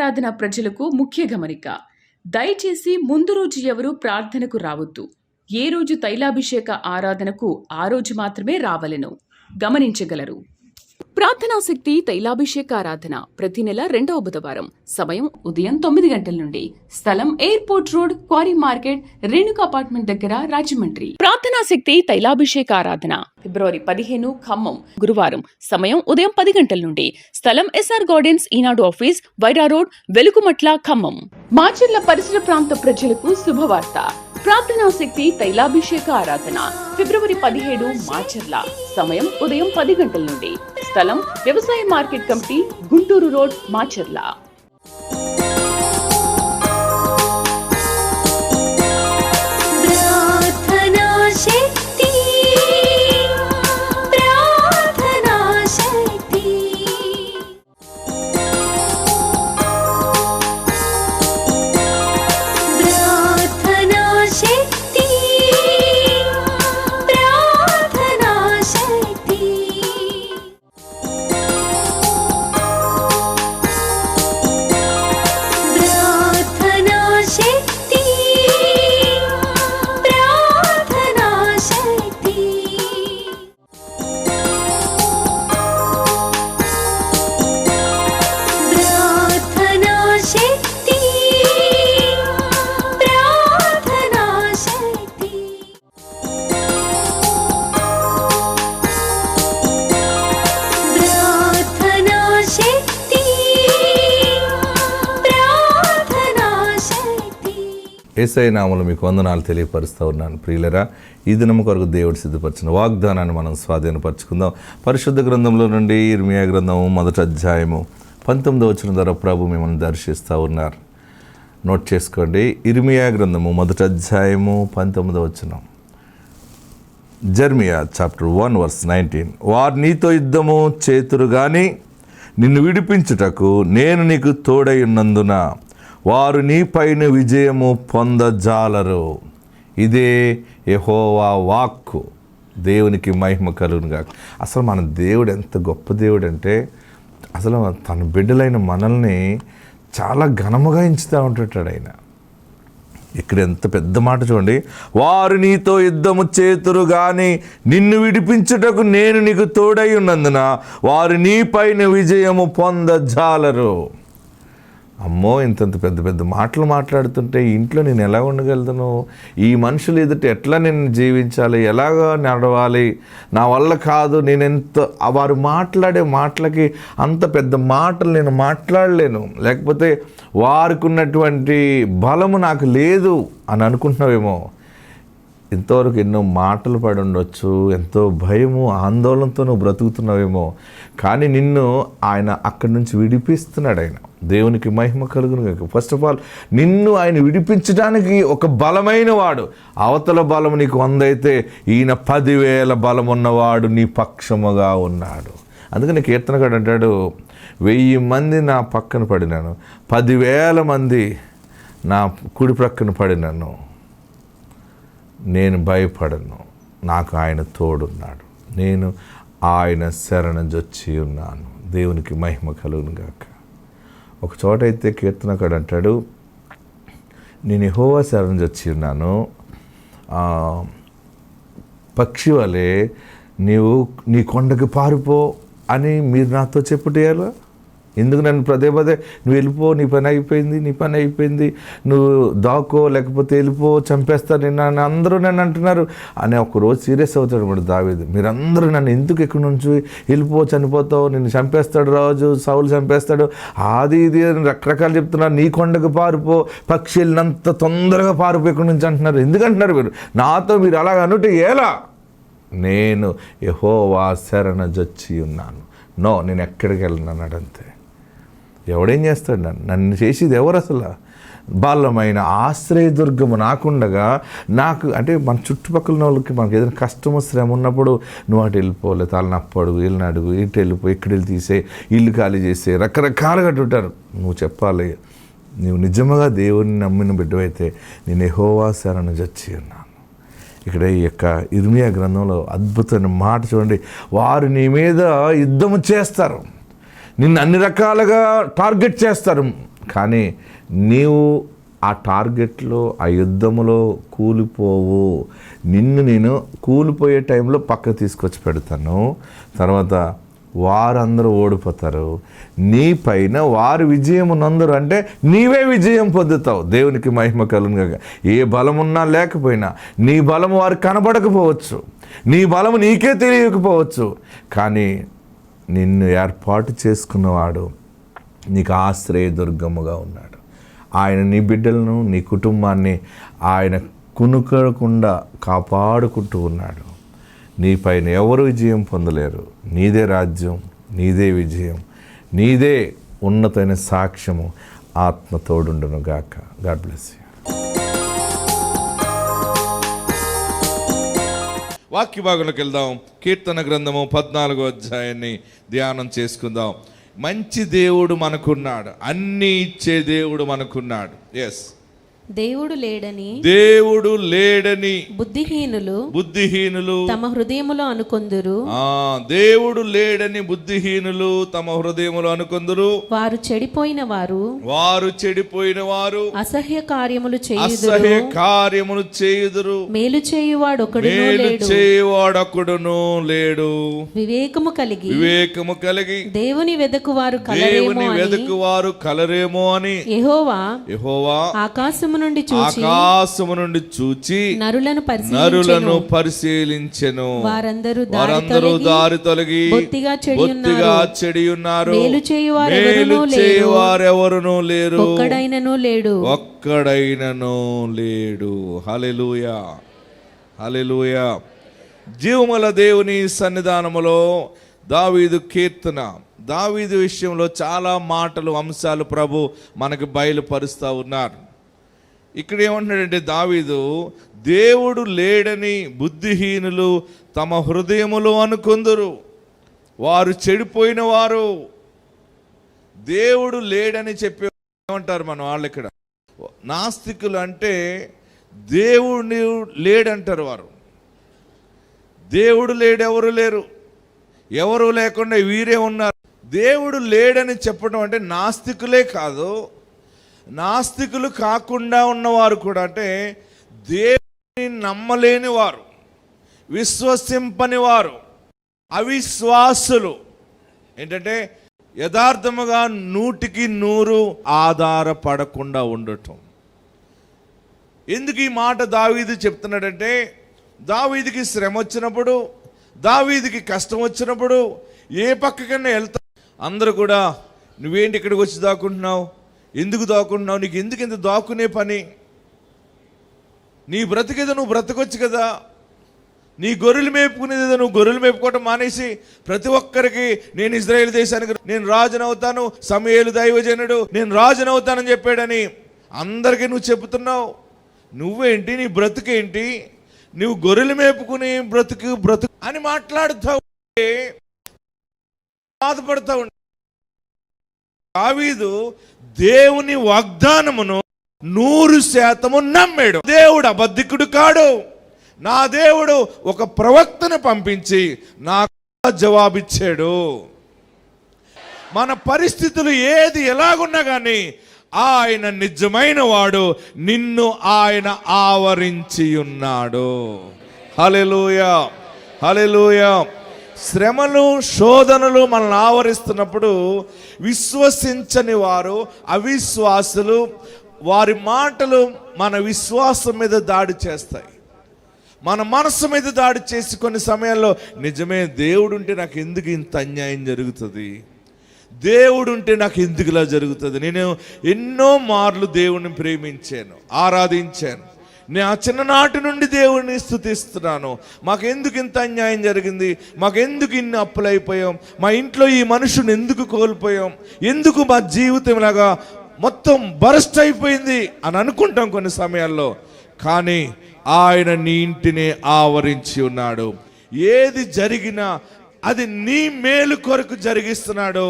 ఆరాధన ప్రజలకు ముఖ్య గమనిక. దయచేసి ముందు రోజు ఎవరూ ప్రార్థనకు రావద్దు. ఏ రోజు తైలాభిషేక ఆరాధనకు ఆ రోజు మాత్రమే రావలెను. గమనించగలరు. ప్రార్థనా శక్తి తైలాభిషేక ఆరాధన ప్రతి నెల 2వ బుధవారం. సమయం ఉదయం 9 గంటల నుండి. స్థలం airport road, quarry market, Renuka apartment దగ్గర, రాజమండ్రి. ప్రార్థనా శక్తి తైలాభిషేక ఆరాధన ఫిబ్రవరి 15 ఖమ్మం గురువారం. సమయం ఉదయం 10 గంటల నుండి. స్థలం ఎస్ఆర్ గార్డెన్స్, ఈనాడు ఆఫీస్, వైరా రోడ్, వెలుగుమట్ల, ఖమ్మం. మాచర్ల పరిసర ప్రాంత ప్రజలకు శుభవార్త. ప్రార్థనా శక్తి తైలాభిషేక ఆరాధన ఫిబ్రవరి 17 మాచర్ల. సమయం ఉదయం 10 గంటల నుండి. స్థలం వ్యవసాయ market committee, Guntur road, Macherla. యేసయ్య నామములో మీకు వందనాలు తెలియపరుస్తూ ఉన్నాను. ప్రియులరా, ఈ దినము కొరకు దేవుడు సిద్ధపరిచిన వాగ్దానాన్ని మనం స్వాధీనపరచుకుందాం. పరిశుద్ధ గ్రంథంలో నుండి ఇర్మియా గ్రంథము 1వ అధ్యాయము 19వ వచనం ద్వారా ప్రభు మిమ్మల్ని దర్శిస్తూ ఉన్నారు. నోట్ చేసుకోండి. ఇర్మియా గ్రంథము 1వ అధ్యాయము 19వ వచనం. Jeremiah chapter 1 verse 19. వారు నీతో యుద్ధము చేతురు గాని నిన్ను విడిపించుటకు నేను నీకు తోడై ఉన్నందున వారు నీపైన విజయము పొందజాలరు. ఇదే యెహోవా వాక్కు. దేవునికి మహిమ కలుగునుగాక. అసలు మన దేవుడు ఎంత గొప్ప దేవుడు అంటే, అసలు తన బిడ్డలైన మనల్ని చాలా ఘనముగా ఎంచుతూ ఉంటుంటాడు ఆయన. ఇక్కడ ఎంత పెద్ద మాట చూడండి. వారు నీతో యుద్ధము చేతురు కానీ నిన్ను విడిపించుటకు నేను నీకు తోడై ఉన్నందున వారు నీపైన విజయము పొందజాలరు. అమ్మో, ఇంతంత పెద్ద పెద్ద మాటలు మాట్లాడుతుంటే ఇంట్లో నేను ఎలా ఉండగలుగుతాను? ఈ మనుషులు ఎదుట ఎట్లా నేను జీవించాలి? ఎలాగా నడవాలి? నా వల్ల కాదు. నేను వారు మాట్లాడే మాటలకి అంత పెద్ద మాటలు నేను మాట్లాడలేను, లేకపోతే వారికి ఉన్నటువంటి బలము నాకు లేదు అని అనుకుంటున్నావేమో. ఇంతవరకు ఎన్నో మాటలు పడి ఉండొచ్చు, ఎంతో భయము ఆందోళనతో నువ్వు బ్రతుకుతున్నావేమో. కానీ నిన్ను ఆయన అక్కడి నుంచి విడిపిస్తున్నాడు. ఆయన దేవునికి మహిమ కలుగును. ఫస్ట్ ఆఫ్ ఆల్ నిన్ను ఆయన విడిపించడానికి ఒక బలమైన వాడు. అవతల బలం నీకు 100 అయితే ఈయన 10,000 బలం ఉన్నవాడు నీ పక్షముగా ఉన్నాడు. అందుకని కీర్తనగాడు అంటాడు, 1000 మంది నా పక్కన పడినాను, 10,000 మంది నా కుడి ప్రక్కన పడినాను, నేను భయపడను, నాకు ఆయన తోడున్నాడు, నేను ఆయన శరణజొచ్చి ఉన్నాను. దేవునికి మహిమ కలుగును గాక. ఒక చోట అయితే కీర్తనకాడు అంటాడు, నేను యెహోవా శరణజొచ్చి ఉన్నాను, పక్షి వలె నీవు నీ కొండకి పారిపో అని మీరు నాతో చెప్పుటేయాలా? ఎందుకు నన్ను పదే పదే నువ్వు వెళ్ళిపో, నీ పని అయిపోయింది, నువ్వు దాకో, లేకపోతే వెళ్ళిపో, చంపేస్తా నిన్ను అందరూ నన్ను అంటున్నారు అని ఒకరోజు సీరియస్ అవుతాడు మరి దావీదు. మీరందరూ నన్ను ఎందుకు ఎక్కడి నుంచి వెళ్ళిపో, చనిపోతావు, నిన్ను చంపేస్తాడు రాజు, సౌలు చంపేస్తాడు, అది ఇది అని రకరకాలు చెప్తున్నారు. నీ కొండకు పారిపో, పక్షి వెళ్ళినంత తొందరగా పారిపో ఎక్కడి నుంచి అంటున్నారు. ఎందుకంటున్నారు మీరు? నాతో మీరు అలాగ అనుంటే ఎలా? నేను యెహోవా శరణజొచ్చి ఉన్నాను. నో, నేను ఎక్కడికి వెళ్ళినాడు అంతే. ఎవడేం చేస్తాడు? నన్ను చేసేది ఎవరు? అసలు బలమైన ఆశ్రయదుర్గము నాకుండగా, నాకు అంటే మన చుట్టుపక్కల వాళ్ళకి మనకు ఏదైనా కష్టము శ్రమ ఉన్నప్పుడు నువ్వు అటు వెళ్ళిపోలే, తలనప్పు అడుగు, వీళ్ళని అడుగు, ఇటు వెళ్ళిపో, ఇక్కడ వెళ్ళి తీసే, ఇల్లు ఖాళీ చేసే, రకరకాలుగా ఉంటారు. నువ్వు చెప్పాలి, నువ్వు నిజంగా దేవుని నమ్మిన బిడ్డవైతే నేను యెహోవా శరణజొచ్చి ఉన్నాను. ఇక్కడ ఈ యొక్క ఇర్మియా గ్రంథంలో అద్భుతమైన మాట చూడండి. వారు నీ మీద యుద్ధము చేస్తారు, నిన్ను అన్ని రకాలుగా టార్గెట్ చేస్తారు, కానీ నీవు ఆ టార్గెట్లో, ఆ యుద్ధములో కూలిపోవు. నిన్ను నేను కూలిపోయే టైంలో పక్క తీసుకొచ్చి పెడతాను. తర్వాత వారందరూ ఓడిపోతారు, నీ పైన వారు విజయం నందరు, అంటే నీవే విజయం పొందుతావు. దేవునికి మహిమ కలుగునుగాక. ఏ బలమున్నా లేకపోయినా నీ బలము వారికి కనబడకపోవచ్చు, నీ బలము నీకే తెలియకపోవచ్చు, కానీ నిన్ను ఏర్పాటు చేసుకున్నవాడు నీకు ఆశ్రయదుర్గముగా ఉన్నాడు. ఆయన నీ బిడ్డలను, నీ కుటుంబాన్ని ఆయన కునుకకుండా కాపాడుకుంటూ ఉన్నాడు. నీ పైన ఎవరు విజయం పొందలేరు. నీదే రాజ్యం, నీదే విజయం, నీదే ఉన్నతమైన సాక్ష్యము. ఆత్మ తోడుండును గాక. God bless you. వాక్య భాగంలోకి వెళ్దాం. కీర్తన గ్రంథము 14వ అధ్యాయాన్ని ధ్యానం చేసుకుందాం. మంచి దేవుడు మనకున్నాడు, అన్నీ ఇచ్చే దేవుడు మనకున్నాడు. ఎస్, దేవుడు లేడని బుద్ధిహీనులు తమ హృదయములో అనుకొందురు. దేవుడు లేడని బుద్ధిహీనులు తమ హృదయములో అనుకొందురు. వారు చెడిపోయిన వారు అసహ్య కార్యములు చేయుదురు. మేలు చేయువాడొకడును లేడు. వివేకము కలిగి దేవుని వెదకువారు కలరేమో అని యెహోవా ఆకాశము నుండి చూచి నరులను పరిశీలించెను. వారందరూ దారి తొలగి బొత్తిగా చెడి ఉన్నారు. మేలు చేయువారెవరునూ లేరు, ఒక్కడైనను లేడు. హల్లెలూయా, హల్లెలూయా. జీవముల దేవుని సన్నిధానములో దావీదు కీర్తన. దావీదు విషయంలో చాలా మాటలు, అంశాలు ప్రభు మనకు బయలుపరుస్తూ ఉన్నారు. ఇక్కడ ఏమంటున్నాడంటే దావీదు, దేవుడు లేడని బుద్ధిహీనులు తమ హృదయములో అనుకొందురు. వారు చెడిపోయిన వారు. దేవుడు లేడని చెప్పే ఏమంటారు మన వాళ్ళు ఇక్కడ? నాస్తికులు అంటే దేవుడు లేడంటారు వారు. దేవుడు లేడు, ఎవరు లేరు, ఎవరు లేకుండా వీరే ఉన్నారు. దేవుడు లేడని చెప్పడం అంటే నాస్తికులే కాదు, నాస్తికులు కాకుండా ఉన్నవారు కూడా, అంటే దేవుని నమ్మలేని వారు, విశ్వసింపని వారు, అవిశ్వాసులు. ఏంటంటే యథార్థముగా 100% ఆధారపడకుండా ఉండటం. ఎందుకు ఈ మాట దావీదు చెప్తున్నాడంటే, దావీదుకి శ్రమ వచ్చినప్పుడు, దావీదుకి కష్టం వచ్చినప్పుడు ఏ పక్కకన్నా వెళ్తా అందరూ కూడా, నువ్వేంటి ఇక్కడికి వచ్చి దాక్కుంటున్నావు, ఎందుకు దాక్కుంటున్నావు, నీకు ఎందుకు ఇంత దాక్కునే పని, నీ బ్రతికేదో నువ్వు బ్రతకొచ్చు కదా, నీ గొర్రెలు మేపుకునేదో నువ్వు గొర్రెలు మేపుకోవటం మానేసి ప్రతి ఒక్కరికి నేను ఇజ్రాయేల్ దేశానికి నేను రాజునవుతాను, సమూయేలు దైవజనుడు నేను రాజునవుతానని చెప్పాడని అందరికీ నువ్వు చెబుతున్నావు. నువ్వేంటి, నీ బ్రతుకేంటి, నువ్వు గొర్రెలు మేపుకుని బ్రతుకు అని మాట్లాడుతావు, బాధపడతా ఉంటావు. దావీదు దేవుని వాగ్దానమును 100% నమ్మాడు. దేవుడు అబద్ధికుడు కాడు. నా దేవుడు ఒక ప్రవక్తను పంపించి నాకు జవాబిచ్చాడు. మన పరిస్థితులు ఏది ఎలాగున్నా కానీ ఆయన నిజమైన వాడు, నిన్ను ఆయన ఆవరించి ఉన్నాడు. హల్లెలూయా, హల్లెలూయా. శ్రమలు, శోధనలు మనల్ని ఆవరిస్తున్నప్పుడు విశ్వసించని వారు, అవిశ్వాసులు, వారి మాటలు మన విశ్వాసం మీద దాడి చేస్తాయి, మన మనసు మీద దాడి చేసి కొన్ని సమయాల్లో నిజమే దేవుడు ఉంటే నాకు ఎందుకు ఇంత అన్యాయం జరుగుతుంది, దేవుడు ఉంటే నాకు ఎందుకు ఇలా జరుగుతుంది. నేను ఎన్నో మార్లు దేవుడిని ప్రేమించాను, ఆరాధించాను, నేను ఆ చిన్ననాటి నుండి దేవుడిని స్తుతిస్తున్నాను, మాకెందుకు ఇంత అన్యాయం జరిగింది, మాకెందుకు ఇన్ని అప్పులైపోయాం, మా ఇంట్లో ఈ మనుషుని ఎందుకు కోల్పోయాం, ఎందుకు మా జీవితం ఇలాగా మొత్తం బరస్ట్ అయిపోయింది అని అనుకుంటాం కొన్ని సమయాల్లో. కానీ ఆయన నీ ఇంటిని ఆవరించి ఉన్నాడు. ఏది జరిగినా అది నీ మేలు కొరకు జరిగిస్తున్నాడు,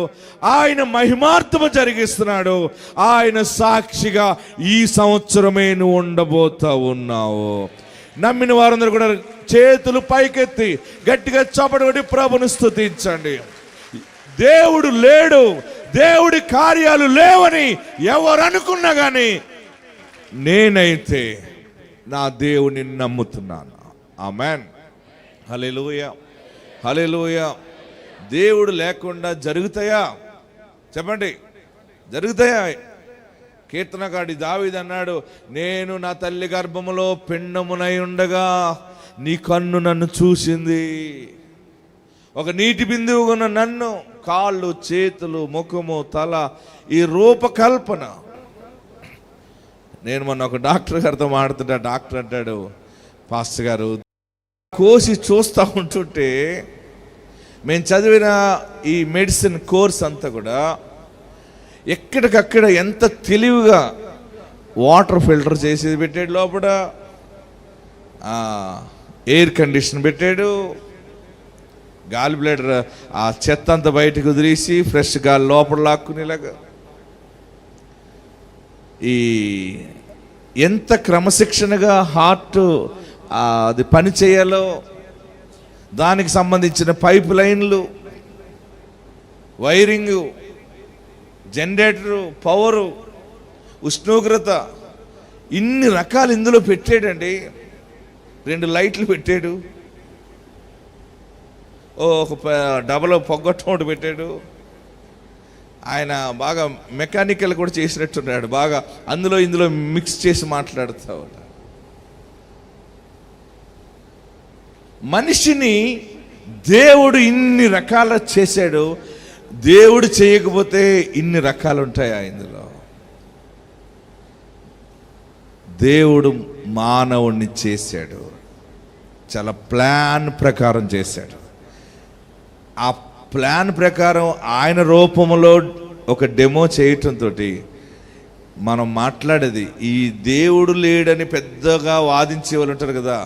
ఆయన మహిమార్థము జరిగిస్తున్నాడు. ఆయన సాక్షిగా ఈ సంవత్సరమే నువ్వు ఉండబోతా ఉన్నావు. నమ్మిన వారందరూ కూడా చేతులు పైకెత్తి గట్టిగా చప్పటి కొట్టి ప్రభుని స్తుతించండి. దేవుడు లేడు, దేవుడి కార్యాలు లేవని ఎవరు అనుకున్నా కానీ నేనైతే నా దేవుని నమ్ముతున్నాను. ఆమేన్. హల్లెలూయా, హల్లెలూయా. దేవుడు లేకుండా జరుగుతాయా? చెప్పండి, జరుగుతాయా? కీర్తనకాడి దావీదు అన్నాడు, నేను నా తల్లి గర్భములో పిండమునై ఉండగా నీ కన్ను నన్ను చూసింది. ఒక నీటి బిందువుగా ఉన్న నన్ను, కాళ్ళు, చేతులు, ముఖము, తల, ఈ రూపకల్పన. నేను మొన్న ఒక డాక్టర్ గారితో మాట్లాడుతుంటే డాక్టర్ అంటాడు, పాస్టర్ గారు కోసి చూస్తూ ఉంటుంటే మేము చదివిన ఈ మెడిసిన్ కోర్స్ అంతా కూడా ఎక్కడికక్కడ ఎంత తెలివిగా వాటర్ ఫిల్టర్ చేసేది పెట్టాడు, లోపల ఎయిర్ కండిషన్ పెట్టాడు, గాలి బ్లేడర్ ఆ చెత్త అంతా బయటకు వదిలేసి ఫ్రెష్ గాలి లోపల లాక్కునేలాగా. ఈ ఎంత క్రమశిక్షణగా హార్ట్ అది పని చేయాలో దానికి సంబంధించిన పైప్ లైన్లు, వైరింగు, జనరేటరు, పవరు, ఉష్ణోగ్రత, ఇన్ని రకాలు ఇందులో పెట్టాడండి. 2 లైట్లు పెట్టాడు, ఒక డబల్ పొగొట్టం ఒకటి పెట్టాడు. ఆయన బాగా మెకానికల్ కూడా చేసినట్టున్నాడు, బాగా అందులో ఇందులో మిక్స్ చేసి మాట్లాడుతూ. మనిషిని దేవుడు ఇన్ని రకాల చేశాడు. దేవుడు చేయకపోతే ఇన్ని రకాలు ఉంటాయా ఇందులో? దేవుడు మానవుణ్ణి చేశాడు, చాలా ప్లాన్ ప్రకారం చేశాడు. ఆ ప్లాన్ ప్రకారం ఆయన రూపంలో ఒక డెమో చేయటంతో మనం మాట్లాడేది, ఈ దేవుడు లేడని పెద్దగా వాదించే వాళ్ళు ఉంటారు కదా,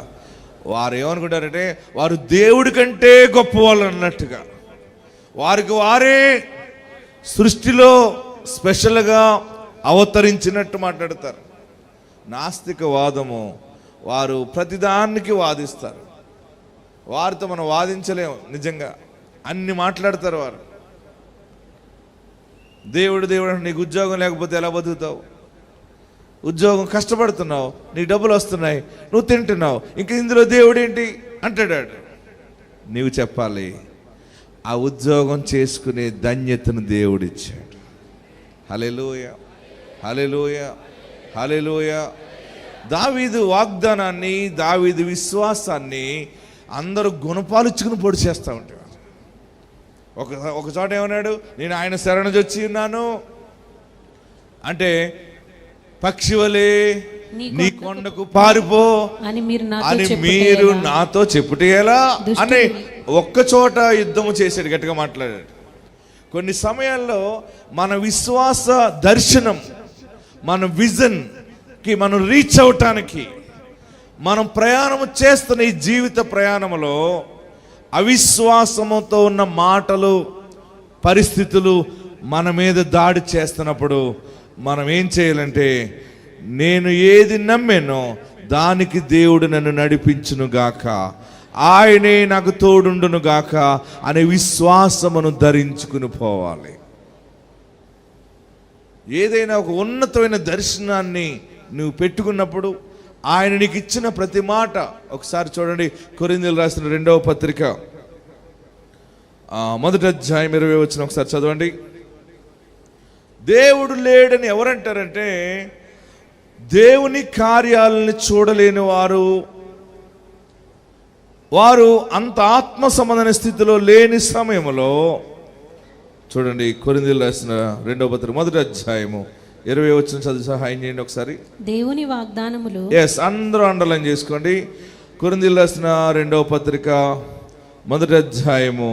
వారు ఏమనుకుంటారంటే వారు దేవుడి కంటే గొప్పవాళ్ళు అన్నట్టుగా, వారికి వారే సృష్టిలో స్పెషల్గా అవతరించినట్టు మాట్లాడతారు. నాస్తిక వాదము, వారు ప్రతిదానికి వాదిస్తారు. వారితో మనం వాదించలేము, నిజంగా అన్ని మాట్లాడతారు వారు. దేవుడు దేవుడు అంటే నీకు ఉద్యోగం లేకపోతే ఎలా బతుకుతావు? ఉద్యోగం కష్టపడుతున్నావు, నీకు డబ్బులు వస్తున్నాయి, నువ్వు తింటున్నావు, ఇంక ఇందులో దేవుడు ఏంటి అంటాడు. నీవు చెప్పాలి, ఆ ఉద్యోగం చేసుకునే ధన్యతను దేవుడిచ్చాడు. హల్లెలూయా, హల్లెలూయా, హల్లెలూయా. దావీదు వాగ్దానాన్ని, దావీదు విశ్వాసాన్ని అందరూ గుణపాలుచుకుని పొడి చేస్తూ ఉంటారు. ఒక చోట ఏమన్నాడు, నేను ఆయన శరణుజొచ్చి ఉన్నాను అంటే, పక్షి వలె నీ కొండకు పారిపో అని మీరు నాతో చెప్పుటేలా అని ఒక్క చోట యుద్ధము చేశాడు, గట్టిగా మాట్లాడాడు. కొన్ని సమయాల్లో మన విశ్వాస దర్శనం, మన విజన్కి మనం రీచ్ అవటానికి మనం ప్రయాణం చేస్తున్న ఈ జీవిత ప్రయాణంలో అవిశ్వాసముతో ఉన్న మాటలు, పరిస్థితులు మన మీద దాడి చేస్తున్నప్పుడు మనం ఏం చేయాలంటే, నేను ఏది నమ్మానో దానికి దేవుడు నన్ను నడిపించును గాక, ఆయనే నాకు తోడుండును గాక అనే విశ్వాసమును ధరించుకుని పోవాలి. ఏదైనా ఒక ఉన్నతమైన దర్శనాన్ని నువ్వు పెట్టుకున్నప్పుడు ఆయన నీకు ఇచ్చిన ప్రతి మాట, ఒకసారి చూడండి, కొరింథీయులకు రాసిన 2వ పత్రిక 1వ అధ్యాయం 20వ వచనం ఒకసారి చదవండి. దేవుడు లేడని ఎవరంటారంటే, దేవుని కార్యాలని చూడలేని వారు అంత ఆత్మ సంబంధమైన స్థితిలో లేని సమయంలో, చూడండి కొరింథీయులకు రాసిన 2వ పత్రిక 1వ అధ్యాయము 20వ వచనం చదివి సహాయం చేయండి ఒకసారి. దేవుని వాగ్దానములు, అందరూ అండర్లైన్ చేసుకోండి. కొరింథీయులకు రాసిన 2వ పత్రిక 1వ అధ్యాయము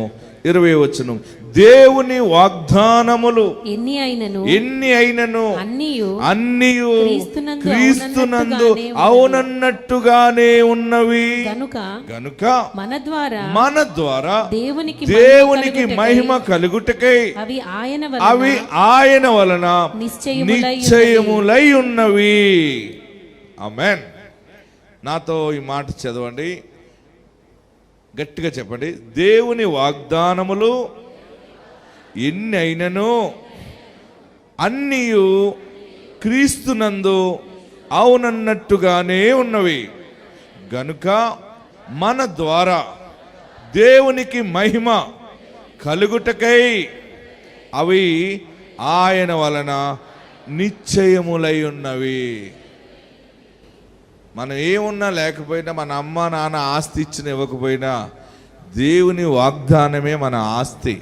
20వ వచనం, దేవుని వాగ్దానములు ఎన్ని అయినను అన్నియు క్రీస్తునందు అవునన్నట్టుగానే ఉన్నవి గనుక మన ద్వారా దేవునికి మహిమ కలుగుటకై అవి ఆయన వలన నిశ్చయములై ఉన్నవి. ఆమేన్. నాతో ఈ మాట చదవండి, గట్టిగా చెప్పండి. దేవుని వాగ్దానములు ఎన్ని అయినను అన్నీయు క్రీస్తునందు అవునన్నట్టుగానే ఉన్నవి గనుక మన ద్వారా దేవునికి మహిమ కలుగుటకై అవి ఆయన వలన నిశ్చయములై ఉన్నవి. మనం ఏమున్నా లేకపోయినా, మన అమ్మ నాన్న ఆస్తి ఇచ్చిన ఇవ్వకపోయినా, దేవుని వాగ్దానమే మన ఆస్తి.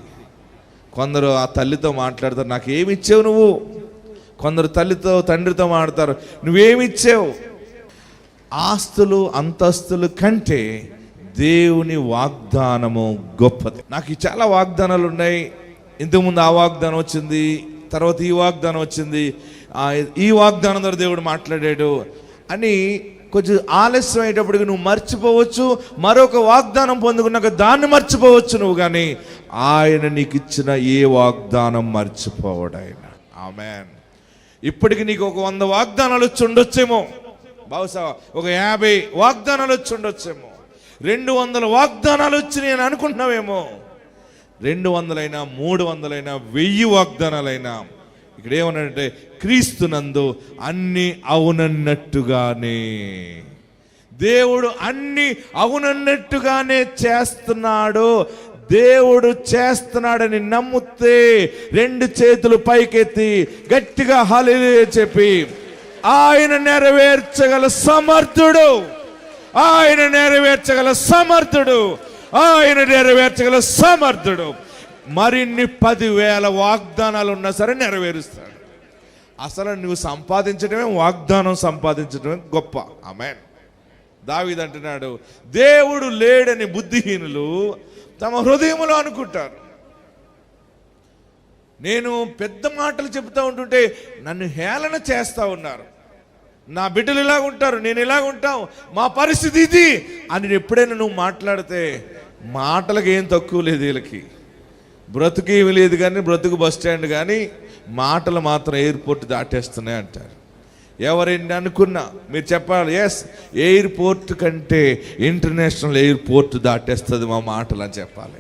కొందరు ఆ తల్లితో మాట్లాడతారు, నాకు ఏమి ఇచ్చావు నువ్వు. కొందరు తల్లితో తండ్రితో మాట్లాడతారు, నువ్వేమిచ్చావు. ఆస్తులు అంతస్తులు కంటే దేవుని వాగ్దానము గొప్పది. నాకు చాలా వాగ్దానాలు ఉన్నాయి. ఇంతకుముందు ఆ వాగ్దానం వచ్చింది, తర్వాత ఈ వాగ్దానం వచ్చింది, ఈ వాగ్దానం ద్వారా దేవుడు మాట్లాడాడు అని కొంచెం ఆలస్యం అయ్యేటప్పటికి నువ్వు మర్చిపోవచ్చు. మరొక వాగ్దానం పొందుకున్నాక దాన్ని మర్చిపోవచ్చు నువ్వు, కానీ ఆయన నీకు ఇచ్చిన ఏ వాగ్దానం మర్చిపోవడు ఆయన. ఆమేన్. ఇప్పటికి నీకు ఒక 100 వాగ్దానాలు వచ్చి ఉండొచ్చేమో, బహుశా ఒక 50 వాగ్దానాలు వచ్చి ఉండొచ్చేమో, 200 వాగ్దానాలు వచ్చి నేను అనుకుంటున్నావేమో. 200 300 1000 వాగ్దానాలైనా ఇక్కడ ఏమన్నాడంటే క్రీస్తునందు అన్ని అవునన్నట్టుగానే. దేవుడు అన్ని అవునన్నట్టుగానే చేస్తున్నాడు. దేవుడు చేస్తున్నాడని నమ్మితే 2 చేతులు పైకెత్తి గట్టిగా హల్లెలూయా చెప్పి, ఆయన నెరవేర్చగల సమర్థుడు, ఆయన నెరవేర్చగల సమర్థుడు, ఆయన నెరవేర్చగల సమర్థుడు. మరిన్ని 10,000 వాగ్దానాలు ఉన్నా సరే నెరవేరుస్తాడు. అసలు నువ్వు సంపాదించడమే, వాగ్దానం సంపాదించడమే గొప్ప. ఆమేన్. దావీదు అంటున్నాడు, దేవుడు లేడని బుద్ధిహీనులు తమ హృదయములో అనుకుంటారు. నేను పెద్ద మాటలు చెబుతూ ఉంటుంటే నన్ను హేళన చేస్తూ ఉన్నారు. నా బిడ్డలు ఇలాగుంటారు, నేను ఇలాగుంటాం, మా పరిస్థితి ఇది అని ఎప్పుడైనా నువ్వు మాట్లాడితే, మాటలకు ఏం తక్కువ లేదు వీళ్ళకి. బ్రతుకు ఏమి లేదు కానీ, బ్రతుకు బస్ స్టాండ్ కానీ, మాటలు మాత్రం ఎయిర్పోర్ట్ దాటేస్తున్నాయి అంటారు. ఎవరైనా అనుకున్నా మీరు చెప్పాలి, ఎస్ ఎయిర్పోర్ట్ కంటే ఇంటర్నేషనల్ ఎయిర్పోర్ట్ దాటేస్తుంది మా మాటలు అని చెప్పాలి.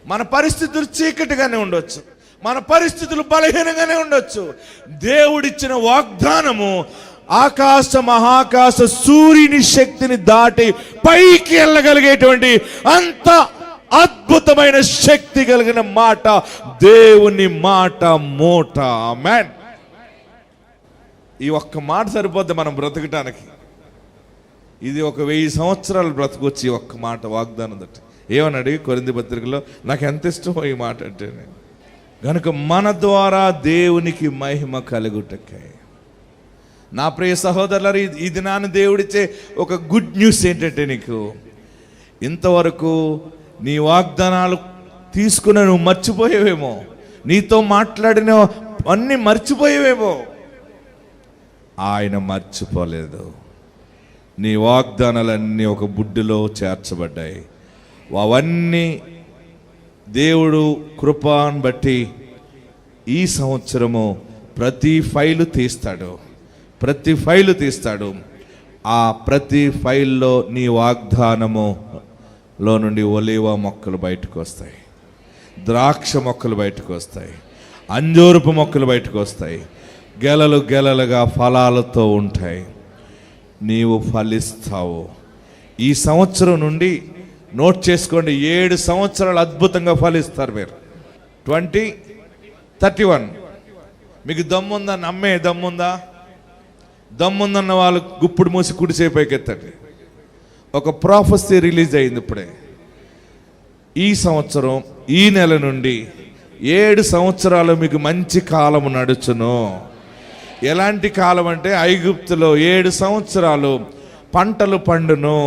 మన పరిస్థితులు చీకటిగానే ఉండొచ్చు, మన పరిస్థితులు బలహీనంగానే ఉండొచ్చు. దేవుడిచ్చిన వాగ్దానము ఆకాశ మహాకాశ సూర్యుని శక్తిని దాటి పైకి వెళ్ళగలిగేటువంటి అంత అద్భుతమైన శక్తి కలిగిన మాట దేవుని మాట మూట. ఆమేన్. ఈ ఒక్క మాట సరిపోద్ది మనం బ్రతకటానికి. ఇది ఒక 1000 సంవత్సరాలు బ్రతకొచ్చి ఈ ఒక్క మాట వాగ్దానం తట్టి. ఏమన్నాడు కొరింథీ పత్రికలో, నాకు ఎంత ఇష్టమో ఈ మాట అంటే, గనుక మన ద్వారా దేవునికి మహిమ కలుగుటకై. నా ప్రియ సహోదరులారా, ఈ దినాన్ని దేవుడిచ్చే ఒక గుడ్ న్యూస్ ఏంటంటే, నీకు ఇంతవరకు నీ వాగ్దానాలు తీసుకున్న నువ్వు మర్చిపోయేవేమో, నీతో మాట్లాడిన అన్నీ మర్చిపోయేవేమో. ఆయన మర్చిపోలేదు. నీ వాగ్దానాలన్నీ ఒక బుడ్డిలో చేర్చబడ్డాయి. అవన్నీ దేవుడు కృపను బట్టి ఈ సంవత్సరము ప్రతి ఫైలు తీస్తాడు, ప్రతి ఫైలు తీస్తాడు. ఆ ప్రతి ఫైల్లో నీ వాగ్దానములో నుండి ఒలీవ మొక్కలు బయటకు వస్తాయి, ద్రాక్ష మొక్కలు బయటకు వస్తాయి, అంజూరపు మొక్కలు బయటకు వస్తాయి, గెలలు గెలలుగా ఫలాలతో ఉంటాయి. నీవు ఫలిస్తావు. ఈ సంవత్సరం నుండి నోట్ చేసుకోండి, 7 సంవత్సరాలు అద్భుతంగా ఫలిస్తారు మీరు. 2031 మీకు దమ్ముందా? నమ్మే దమ్ముందా? దమ్ముందన్న వాళ్ళు గుప్పుడు మూసి కుడిసేపైకి ఎత్తండి. ఒక ప్రాఫెసీ రిలీజ్ అయింది ఇప్పుడే. ఈ సంవత్సరం ఈ నెల నుండి 7 సంవత్సరాలు మీకు మంచి కాలము నడుచును. ఎలాంటి కాలం అంటే, ఐగుప్తులో 7 సంవత్సరాలు పంటలు పండును,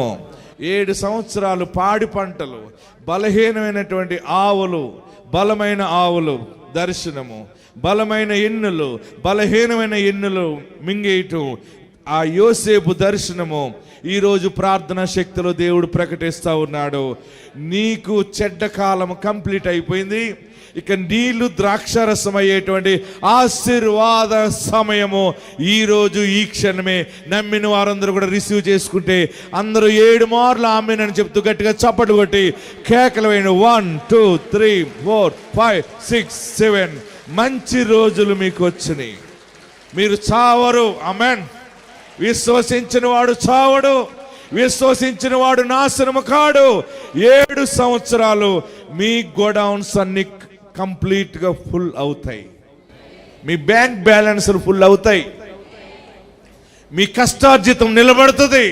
7 సంవత్సరాలు పాడి పంటలు, బలహీనమైనటువంటి ఆవులు, బలమైన ఆవులు దర్శనము, బలమైన ఎన్నులు, బలహీనమైన ఎన్నులు మింగేయటం, ఆ యోసేపు దర్శనము. ఈరోజు ప్రార్థనా శక్తిలో దేవుడు ప్రకటిస్తూ ఉన్నాడు, నీకు చెడ్డ కాలం కంప్లీట్ అయిపోయింది, ఇక నీళ్లు ద్రాక్షారసం అయ్యేటువంటి ఆశీర్వాద సమయము ఈరోజు ఈ క్షణమే. నమ్మిన వారందరూ కూడా రిసీవ్ చేసుకుంటే అందరూ 7 మార్లు ఆమేన్ అని చెప్తూ గట్టిగా చప్పట్లు కొట్టి కేకలు వేయండి. 1 2 3 4 5 6 7 మంచి రోజులు మీకు వచ్చినాయి. మీరు చావరు. ఆమేన్. విశ్వసించిన వాడు చావడు, విశ్వసించిన వాడు నాశనము కాడు. 7 సంవత్సరాలు మీ గోడౌన్స్ అన్ని కంప్లీట్గా ఫుల్ అవుతాయి. మీ బ్యాంక్ బ్యాలెన్స్లు ఫుల్ అవుతాయి. మీ కష్టార్జితం నిలబడుతుంది.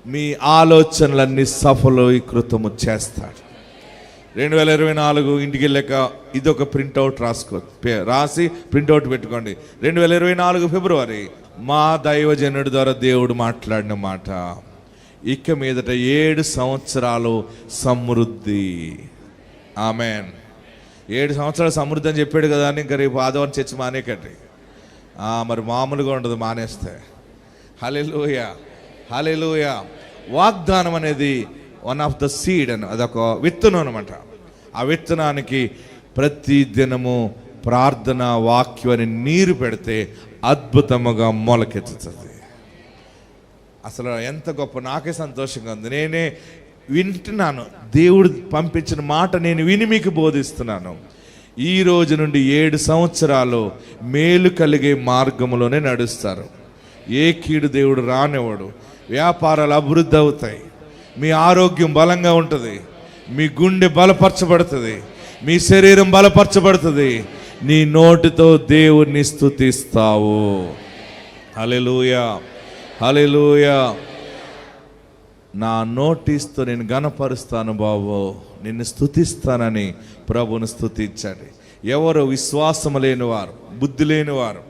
మీ ఆలోచనలన్నీ సఫలీకృతము చేస్తాడు. 2024 ఇంటికి వెళ్ళాక ఇదొక ప్రింట్అవుట్ రాసి ప్రింట్అవుట్ పెట్టుకోండి. 2024 ఫిబ్రవరి మా దైవజనుడి ద్వారా దేవుడు మాట్లాడిన మాట, ఇక మీదట 7 సంవత్సరాలు సమృద్ధి. ఆమెన్. 7 సంవత్సరాలు సమృద్ధి అని చెప్పాడు కదా అని ఇంకా రేపు ఆదివారం చర్చ మానేకండి. మరి మామూలుగా ఉండదు మానేస్తే. హల్లెలూయా, హల్లెలూయా. వాగ్దానం అనేది వన్ ఆఫ్ ద సీడ్ అని, అదొక విత్తనం అనమాట. ఆ విత్తనానికి ప్రతి దినము ప్రార్థన వాక్యం అని నీరు పెడితే అద్భుతముగా మొలకెత్తుతుంది. అసలు ఎంత గొప్ప, నాకే సంతోషంగా ఉంది. నేనే వింటున్నాను, దేవుడు పంపించిన మాట నేను విని మీకు బోధిస్తున్నాను. ఈ రోజు నుండి 7 సంవత్సరాలు మేలు కలిగే మార్గంలోనే నడుస్తారు. ఏ కీడు దేవుడు రానివ్వడు. వ్యాపారాలు అభివృద్ధి అవుతాయి. మీ ఆరోగ్యం బలంగా ఉంటుంది. మీ గుండె బలపరచబడుతుంది. మీ శరీరం బలపరచబడుతుంది. నీ నోటితో దేవుణ్ణి స్తుతిస్తావు. హల్లెలూయా, హల్లెలూయా. నా నోటితో నేను గణపరుస్తాను బాబు, నిన్ను స్తుతిస్తానని ప్రభువును స్తుతించాడు. ఎవరు విశ్వాసము లేనివారు, బుద్ధి లేనివారు,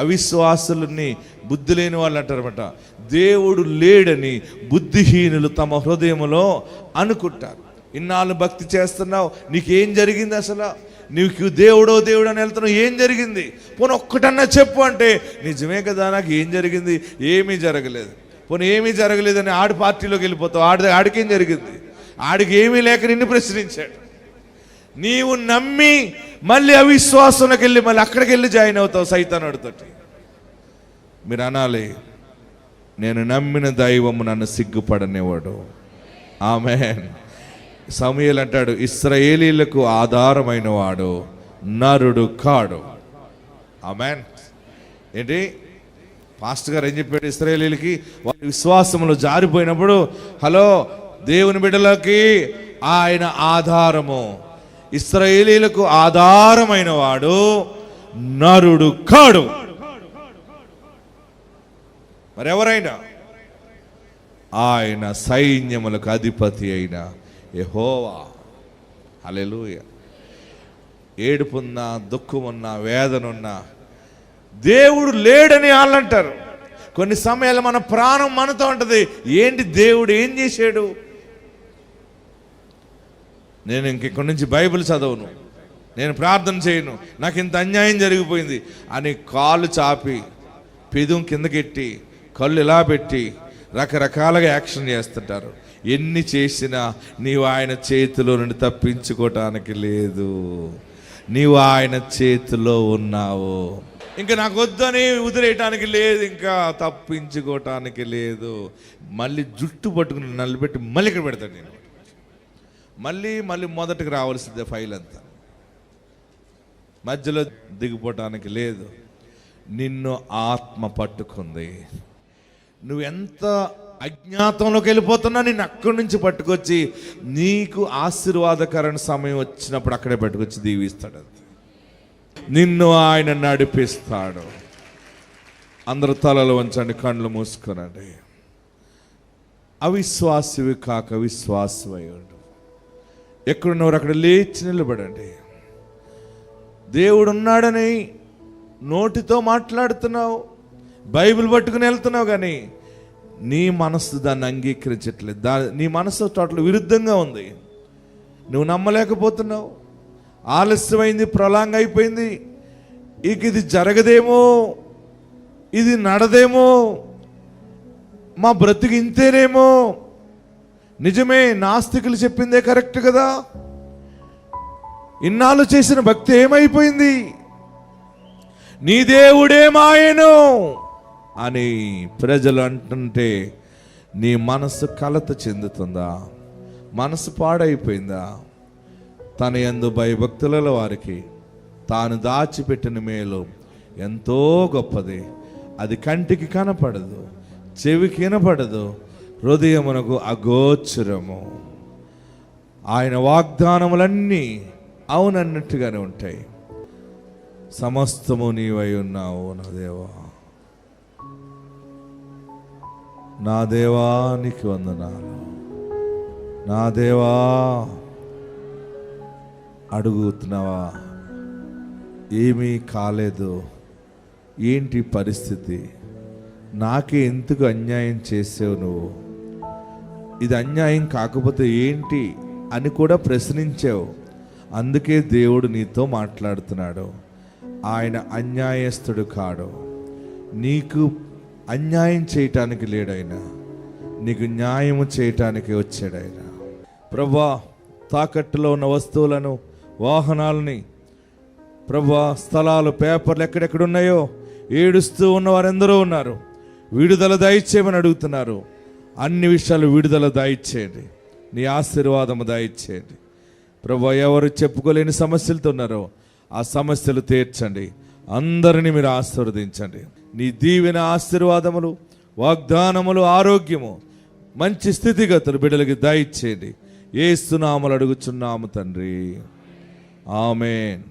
అవిశ్వాసులని బుద్ధి లేని వాళ్ళు అంటారన్నమాట. దేవుడు లేడని బుద్ధిహీనులు తమ హృదయంలో అనుకుంటారు. ఇన్నాళ్ళు భక్తి చేస్తున్నావు, నీకేం జరిగింది? అసలు నీకు దేవుడో దేవుడు అని వెళ్తున్నావు, ఏం జరిగింది? పోనీ ఒక్కటన్నా చెప్పు అంటే, నిజమే కదా, నాకు ఏం జరిగింది? ఏమీ జరగలేదు. పోనీ ఏమీ జరగలేదని ఆడి పార్టీలోకి వెళ్ళిపోతావు. ఆడికేం జరిగింది? ఆడికి ఏమీ లేక నిన్ను ప్రశ్నించాడు. నీవు నమ్మి మళ్ళీ అవిశ్వాసంలోకి వెళ్ళి మళ్ళీ అక్కడికి వెళ్ళి జాయిన్ అవుతావు సైతానుడితోటి. మీరు అనాలి, నేను నమ్మిన దైవము నన్ను సిగ్గుపడనివాడు. ఆమేన్. సమూయేలు అంటాడు, ఇశ్రాయేలీయులకు ఆధారమైన వాడు నరుడు కాడు. ఆమేన్. ఏంటి పాస్టర్ గారు ఏం చెప్పాడు? ఇశ్రాయేలీయులకి వారి విశ్వాసములు జారిపోయినప్పుడు, హలో దేవుని బిడ్డలకి ఆయన ఆధారము. ఇశ్రాయేలీయులకు ఆధారమైన వాడు నరుడు కాడు. మరెవరైనా ఆయన సైన్యములకు అధిపతి అయిన యెహోవా. హల్లెలూయా. ఏడుపున్నా, దుఃఖమున్నా, వేదనున్నా దేవుడు లేడని వాళ్ళు అంటారు. కొన్ని సమయాలు మన ప్రాణం మనతో ఉంటుంది, ఏంటి దేవుడు ఏం చేశాడు? నేను ఇక్కడి నుంచి బైబిల్ చదవను, నేను ప్రార్థన చేయను, నాకు ఇంత అన్యాయం జరిగిపోయింది అని కాళ్ళు చాపి పెదం కిందకెట్టి కళ్ళు ఇలా పెట్టి రకరకాలుగా యాక్షన్ చేస్తుంటారు. ఎన్ని చేసినా నీవు ఆయన చేతిలో నుండి తప్పించుకోవటానికి లేదు. నీవు ఆయన చేతిలో ఉన్నావు. ఇంకా నాకు వద్దని వదిలేయటానికి లేదు, ఇంకా తప్పించుకోవటానికి లేదు. మళ్ళీ జుట్టు పట్టుకుని నల్లబెట్టి మళ్ళీ ఇక్కడ పెడతాడు. నేను మళ్ళీ మొదటికి రావాల్సిందే. ఫైల్ అంతా మధ్యలో దిగిపోవటానికి లేదు. నిన్ను ఆత్మ పట్టుకుంది. నువ్వెంత అజ్ఞాతంలోకి వెళ్ళిపోతున్నా నిన్ను అక్కడి నుంచి పట్టుకొచ్చి నీకు ఆశీర్వాదకరమైన సమయం వచ్చినప్పుడు అక్కడే పట్టుకొచ్చి దీవిస్తాడు. నిన్ను ఆయన నడిపిస్తాడు. అందరూ తలలు వంచండి, కళ్ళు మూసుకునండి. అవిశ్వాసివి కాక విశ్వాసమై ఉండు. ఎక్కడున్నవారు అక్కడ లేచి నిలబడండి. దేవుడు ఉన్నాడని నోటితో మాట్లాడుతున్నావు, బైబిల్ పట్టుకుని వెళ్తున్నావు, కానీ నీ మనస్సు దాన్ని అంగీకరించట్లేదు. నీ మనస్సు టోటల్ విరుద్ధంగా ఉంది. నువ్వు నమ్మలేకపోతున్నావు. ఆలస్యమైంది, ప్రొలాంగ్ అయిపోయింది. ఇక ఇది జరగదేమో, ఇది నడదేమో, మా బ్రతికి ఇంతేనేమో. నిజమే, నాస్తికులు చెప్పిందే కరెక్ట్ కదా. ఇన్నాళ్ళు చేసిన భక్తి ఏమైపోయింది? నీ దేవుడేమాయను అని ప్రజలు అంటుంటే నీ మనసు కలత చెందుతుందా? మనసు పాడైపోయిందా? తన యందు భయభక్తుల వారికి తాను దాచిపెట్టిన మేలు ఎంతో గొప్పది. అది కంటికి కనపడదు, చెవికి వినపడదు, హృదయమునకు అగోచరము. ఆయన వాగ్దానములన్నీ అవునన్నట్టుగానే ఉంటాయి. సమస్తము నీవై ఉన్నావు నా దేవా. నా దేవా నీకు వందనాలు. నా దేవా అడుగుతున్నావా, ఏమీ కాలేదు, ఏంటి పరిస్థితి, నాకే ఎందుకు అన్యాయం చేసావు నువ్వు, ఇది అన్యాయం కాకపోతే ఏంటి అని కూడా ప్రశ్నించావు. అందుకే దేవుడు నీతో మాట్లాడుతున్నాడు. ఆయన అన్యాయస్తుడు కాడు, నీకు అన్యాయం చేయటానికి లేడైనా, నీకు న్యాయము చేయటానికి వచ్చాడు ఆయన. ప్రభా, తాకట్టులో ఉన్న వస్తువులను, వాహనాలని, ప్రభా, స్థలాలు, పేపర్లు ఎక్కడెక్కడున్నాయో ఏడుస్తూ ఉన్న వారెందరో ఉన్నారు. విడుదల దయచేయమని అడుగుతున్నారు. అన్ని విషయాలు విడుదల దయచేయండి, నీ ఆశీర్వాదము దయచేయండి. ప్రభా, ఎవరు చెప్పుకోలేని సమస్యలతో ఉన్నారో ఆ సమస్యలు తీర్చండి. అందరినీ మీరు ఆశీర్వదించండి. నీ దీవెన, ఆశీర్వాదములు, వాగ్దానములు, ఆరోగ్యము, మంచి స్థితిగతులు బిడ్డలకి దయచేయండి. యేసు నామములో అడుగుచున్నాము తండ్రి, ఆమేన్.